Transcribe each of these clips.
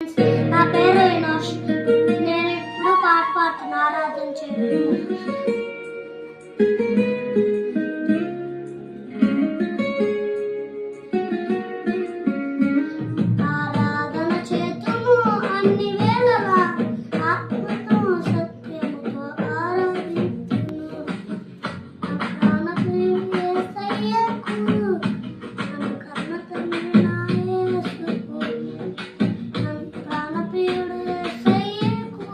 నా పేరు వినోష్. నేను ఇప్పుడు పాట పాడుతున్నా, ఆరాధన చేయండి. ఆరాధన చేతుము అన్ని వేళలా, ఆత్మతో సత్యముతో ఆరాధించును. నా ప్రియుడు యేసయ్యకు, నన్ను కన్న తండ్రి నా యేసుకు. ప్రాణప్రియుడు యేసయ్యకు,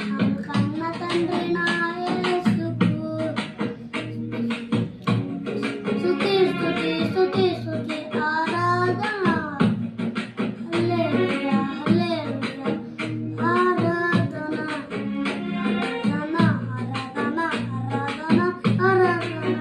నన్ను కన్న తండ్రి నా యేసుకు. స్తుతి స్తుతి స్తుతి స్తుతి ఆరాధన. హల్లెలూయా హల్లెలూయా ఆరాధన ఆరాధన ఆరాధన ఆరాధన ఆరాధన ఆరాధన ఆరాధన.